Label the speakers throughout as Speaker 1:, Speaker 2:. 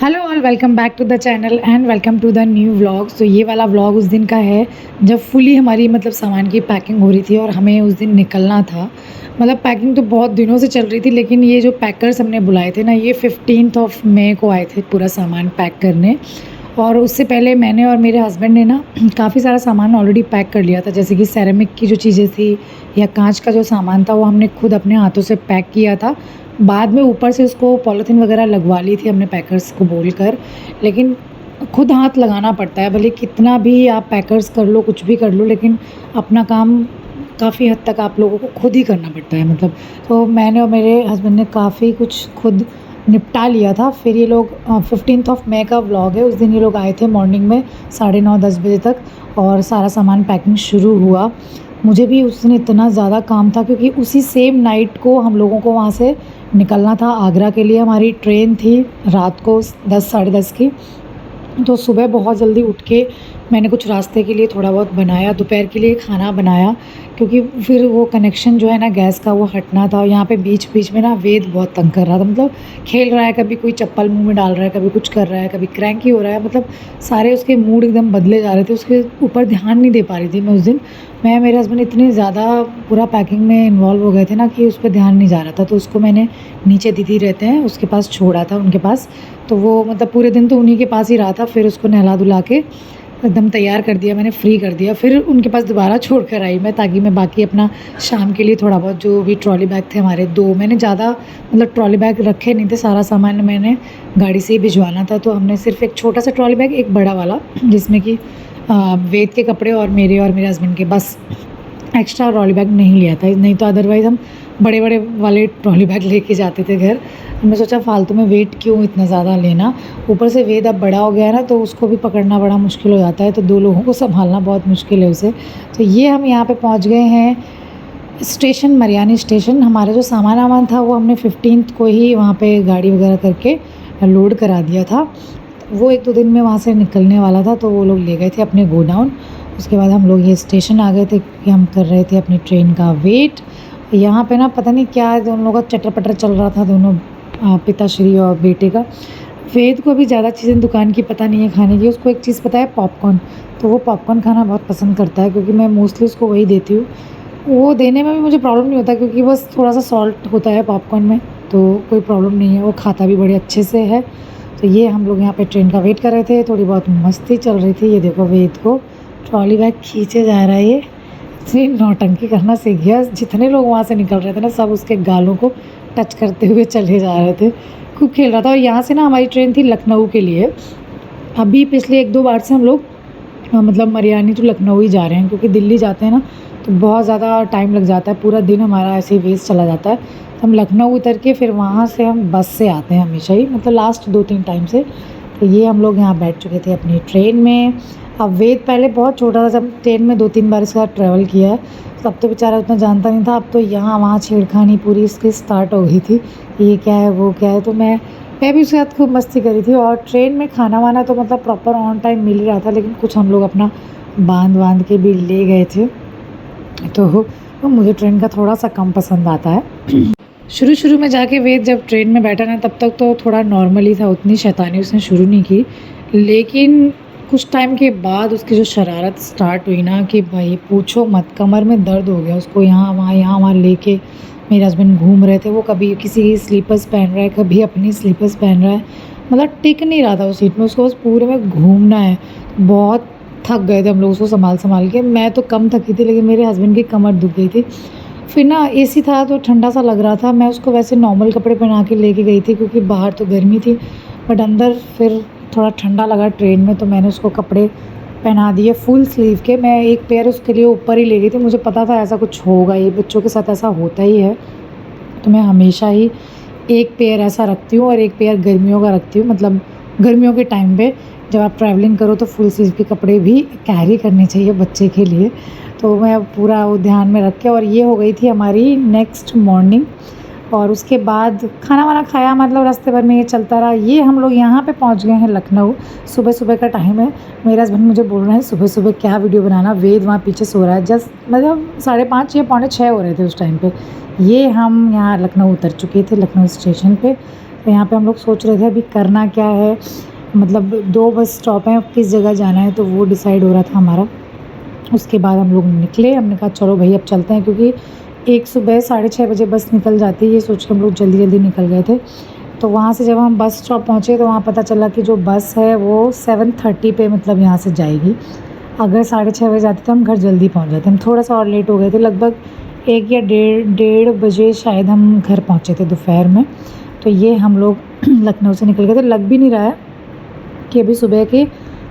Speaker 1: Hello all, welcome back to the channel and welcome to the new vlog. तो ये वाला vlog उस दिन का है जब फुली हमारी सामान की पैकिंग हो रही थी और हमें उस दिन निकलना था। पैकिंग तो बहुत दिनों से चल रही थी, लेकिन ये जो पैकर्स हमने बुलाए थे ना, ये 15th ऑफ मई को आए थे पूरा सामान पैक करने। और उससे पहले मैंने और मेरे हस्बैंड ने ना काफ़ी सारा सामान ऑलरेडी पैक कर लिया था, जैसे कि सेरेमिक की जो चीज़ें थी या कांच का जो सामान था वो हमने खुद अपने हाथों से पैक किया था। बाद में ऊपर से उसको पॉलीथीन वगैरह लगवा ली थी हमने पैकर्स को बोलकर। लेकिन खुद हाथ लगाना पड़ता है, भले कितना भी आप पैकर्स कर लो, कुछ भी कर लो, लेकिन अपना काम काफ़ी हद तक आप लोगों को खुद ही करना पड़ता है। तो मैंने और मेरे हस्बैंड ने काफ़ी कुछ खुद निपटा लिया था। फिर ये लोग 15th ऑफ मई का व्लॉग है, उस दिन ये लोग आए थे मॉर्निंग में 9:30-10 बजे तक और सारा सामान पैकिंग शुरू हुआ। मुझे भी उस दिन इतना ज़्यादा काम था क्योंकि उसी सेम नाइट को हम लोगों को वहाँ से निकलना था आगरा के लिए। हमारी ट्रेन थी रात को 10 साढ़े 10 की। तो सुबह बहुत जल्दी उठ के मैंने कुछ रास्ते के लिए थोड़ा बहुत बनाया, दोपहर के लिए खाना बनाया, क्योंकि फिर वो कनेक्शन जो है ना गैस का वो हटना था। और यहाँ पे बीच बीच में ना वेद बहुत तंग कर रहा था, खेल रहा है, कभी कोई चप्पल मुंह में डाल रहा है, कभी कुछ कर रहा है, कभी क्रैंकी हो रहा है। सारे उसके मूड एकदम बदले जा रहे थे, उसके ऊपर ध्यान नहीं दे पा रही थी मैं उस दिन। मैं मेरे हस्बैंड इतने ज़्यादा पूरा पैकिंग में इन्वॉल्व हो गए थे ना कि उस पर ध्यान नहीं जा रहा था। तो उसको मैंने नीचे दीदी रहते हैं उसके पास छोड़ा था, उनके पास। तो वो पूरे दिन तो उन्हीं के पास ही रहा था। फिर उसको नहला धुला के एकदम तैयार कर दिया मैंने, फ्री कर दिया। फिर उनके पास दोबारा छोड़ कर आई मैं, ताकि मैं बाकी अपना शाम के लिए थोड़ा बहुत जो भी ट्रॉली बैग थे हमारे, 2 मैंने ज़्यादा ट्रॉली बैग रखे नहीं थे, सारा सामान मैंने गाड़ी से ही भिजवाना था। तो हमने सिर्फ एक छोटा सा ट्रॉली बैग, एक बड़ा वाला जिसमें कि वेद के कपड़े और मेरे हस्बैंड के, बस एक्स्ट्रा ट्रॉली बैग नहीं लिया था। नहीं तो अदरवाइज़ हम बड़े बड़े वाले ट्रॉली बैग लेके जाते थे घर। हमने सोचा फालतू में वेट क्यों इतना ज़्यादा लेना। ऊपर से वेद अब बड़ा हो गया है ना, तो उसको भी पकड़ना बड़ा मुश्किल हो जाता है, तो 2 लोगों को संभालना बहुत मुश्किल है उसे। तो ये हम यहाँ पे पहुँच गए हैं स्टेशन, मरियानी स्टेशन। हमारा जो सामान वामान था वो हमने 15th को ही वहाँ पे गाड़ी वगैरह करके लोड करा दिया था। वो 1-2 दिन में वहाँ से निकलने वाला था, तो वो लोग ले गए थे अपने गोडाउन। उसके बाद हम लोग ये स्टेशन आ गए थे कि हम कर रहे थे अपनी ट्रेन का वेट। यहाँ पे ना पता नहीं क्या दोनों लोगों का चटर पटर चल रहा था, दोनों पिताश्री और बेटे का। वेद को अभी ज़्यादा चीज़ें दुकान की पता नहीं है खाने की, उसको एक चीज़ पता है, पॉपकॉर्न। तो वो पॉपकॉर्न खाना बहुत पसंद करता है, क्योंकि मैं मोस्टली उसको वही देती हूँ। वो देने में भी मुझे प्रॉब्लम नहीं होता, क्योंकि बस थोड़ा सा सॉल्ट होता है पॉपकॉर्न में, तो कोई प्रॉब्लम नहीं है, वो खाता भी बड़े अच्छे से है। तो ये हम लोग यहाँ पे ट्रेन का वेट कर रहे थे, थोड़ी बहुत मस्ती चल रही थी। ये देखो वेद को ट्रॉली बैग खींचे जा रहा है, ये इतनी नौटंकी करना सीख गया। जितने लोग वहाँ से निकल रहे थे ना, सब उसके गालों को टच करते हुए चले जा रहे थे। खूब खेल रहा था। और यहाँ से ना हमारी ट्रेन थी लखनऊ के लिए। अभी पिछले 1-2 बार से हम लोग मरियानी टू लखनऊ ही जा रहे हैं, क्योंकि दिल्ली जाते हैं ना तो बहुत ज़्यादा टाइम लग जाता है, पूरा दिन हमारा ऐसे ही वेस्ट चला जाता है। तो हम लखनऊ उतर के फिर वहाँ से हम बस से आते हैं हमेशा ही, लास्ट 2-3 टाइम से। तो ये हम लोग यहाँ बैठ चुके थे अपनी ट्रेन में। अब वेद पहले बहुत छोटा था, जब ट्रेन में 2-3 बार इसके साथ ट्रैवल किया है, तब तो बेचारा उतना जानता नहीं था। अब तो यहाँ वहाँ छेड़खानी पूरी इसकी स्टार्ट हो गई थी, ये क्या है वो क्या है। तो मैं भी उसके साथ खूब मस्ती करी थी। और ट्रेन में खाना वाना तो प्रॉपर ऑन टाइम मिल ही रहा था, लेकिन कुछ हम लोग अपना बांध के भी ले गए थे। तो मुझे ट्रेन का थोड़ा सा कम पसंद आता है। शुरू में जाके वेद जब ट्रेन में बैठा ना, तब तक तो थोड़ा नॉर्मल ही था, उतनी शैतानी उसने शुरू नहीं की। लेकिन कुछ टाइम के बाद उसकी जो शरारत स्टार्ट हुई ना, कि भाई पूछो मत, कमर में दर्द हो गया उसको। यहाँ वहाँ लेके मेरे हस्बैंड घूम रहे थे, वो कभी किसी की स्लीपर्स पहन रहा है, कभी अपनी स्लीपर्स पहन रहा है। टिक नहीं रहा था उस सीट में, उसको बस पूरे में घूमना है। बहुत थक गए थे हम लोग उसको संभाल के। मैं तो कम थकी थी, लेकिन मेरे हस्बैंड की कमर दुख गई थी। फिर ना एसी था तो ठंडा सा लग रहा था। मैं उसको वैसे नॉर्मल कपड़े पहना के लेके गई थी, क्योंकि बाहर तो गर्मी थी, बट अंदर फिर थोड़ा ठंडा लगा ट्रेन में, तो मैंने उसको कपड़े पहना दिए फुल स्लीव के। मैं एक पेयर उसके लिए ऊपर ही ले गई थी, मुझे पता था ऐसा कुछ होगा, ये बच्चों के साथ ऐसा होता ही है। तो मैं हमेशा ही एक पेयर ऐसा रखती हूँ और एक पेयर गर्मियों का रखती हूँ। गर्मियों के टाइम पे जब आप ट्रैवलिंग करो तो फुल स्लीव के कपड़े भी कैरी करने चाहिए बच्चे के लिए। तो मैं पूरा वो ध्यान में रख के, और ये हो गई थी हमारी नेक्स्ट मॉर्निंग। और उसके बाद खाना वाना खाया, रास्ते भर में ये चलता रहा। ये हम लोग यहाँ पे पहुँच गए हैं लखनऊ। सुबह का टाइम है। मेरा हस्बैंड मुझे बोल रहे हैं सुबह क्या वीडियो बनाना। वेद वहाँ पीछे सो रहा है। जस्ट 5:30 या 5:45 हो रहे थे उस टाइम पे। ये हम यहाँ लखनऊ उतर चुके थे, लखनऊ स्टेशन पे। तो यहाँ पे हम लोग सोच रहे थे अभी करना क्या है, मतलब 2 बस स्टॉप हैं, किस जगह जाना है तो वो डिसाइड हो रहा था हमारा। उसके बाद हम लोग निकले, हमने कहा चलो भई अब चलते हैं, क्योंकि एक सुबह 6:30 बजे बस निकल जाती है, ये सोच के हम लोग जल्दी-जल्दी निकल गए थे। तो वहाँ से जब हम बस स्टॉप पहुँचे तो वहाँ पता चला कि जो बस है वो 7:30 पे मतलब यहाँ से जाएगी। अगर 6:30 बजे जाती तो हम घर जल्दी पहुँच जाते। हम थोड़ा-सा और लेट हो गए थे, लगभग 1 या डेढ़ बजे शायद हम घर पहुँचे थे दोपहर में। तो ये हम लोग लखनऊ से निकल गए थे। लग भी नहीं रहा है कि अभी सुबह के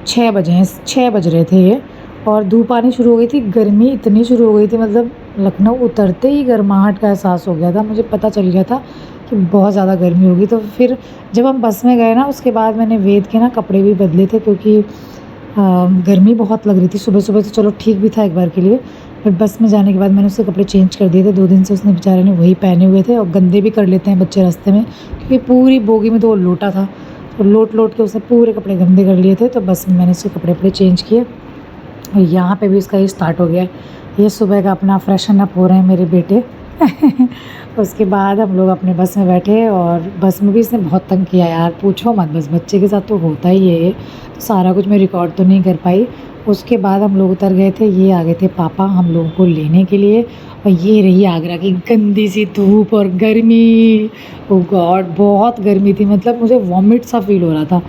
Speaker 1: 6 बजे हैं, 6 बज रहे थे ये, और धूप आनी शुरू हो गई थी, गर्मी इतनी शुरू हो गई थी, मतलब लखनऊ उतरते ही गर्माहट का एहसास हो गया था। मुझे पता चल गया था कि बहुत ज़्यादा गर्मी होगी। तो फिर जब हम बस में गए ना, उसके बाद मैंने वेद के ना कपड़े भी बदले थे, क्योंकि गर्मी बहुत लग रही थी। सुबह-सुबह तो चलो ठीक भी था एक बार के लिए, बट बस में जाने के बाद मैंने उसके कपड़े चेंज कर दिए थे। 2 दिन से उसने बेचारे ने वही पहने हुए थे, और गंदे भी कर लेते हैं बच्चे रास्ते में, क्योंकि पूरी बोगी में तो वो लोटा था, तो लोट-लोट के उसने पूरे कपड़े गंदे कर लिए थे। तो बस में मैंने उसके कपड़े-वपड़े चेंज किए, और यहाँ पे भी उसका ये स्टार्ट हो गया है। ये सुबह का अपना फ्रेशन अप हो रहे हैं मेरे बेटे। उसके बाद हम लोग अपने बस में बैठे, और बस में भी इसने बहुत तंग किया यार, पूछो मत, बस बच्चे के साथ तो होता ही है ये। तो सारा कुछ मैं रिकॉर्ड तो नहीं कर पाई। उसके बाद हम लोग उतर गए थे, ये आ गए थे पापा हम लोगों को लेने के लिए, और ये रही आगरा की गंदी सी धूप और गर्मी। ओह गॉड, बहुत गर्मी थी, मतलब मुझे वॉमिट सा फ़ील हो रहा था।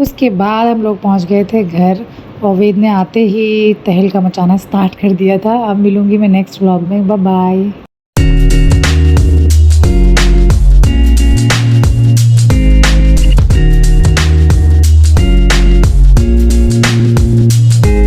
Speaker 1: उसके बाद हम लोग पहुंच गए थे घर, और वेद ने आते ही तहलका मचाना स्टार्ट कर दिया था। अब मिलूँगी मैं नेक्स्ट व्लॉग में, बाय बाय।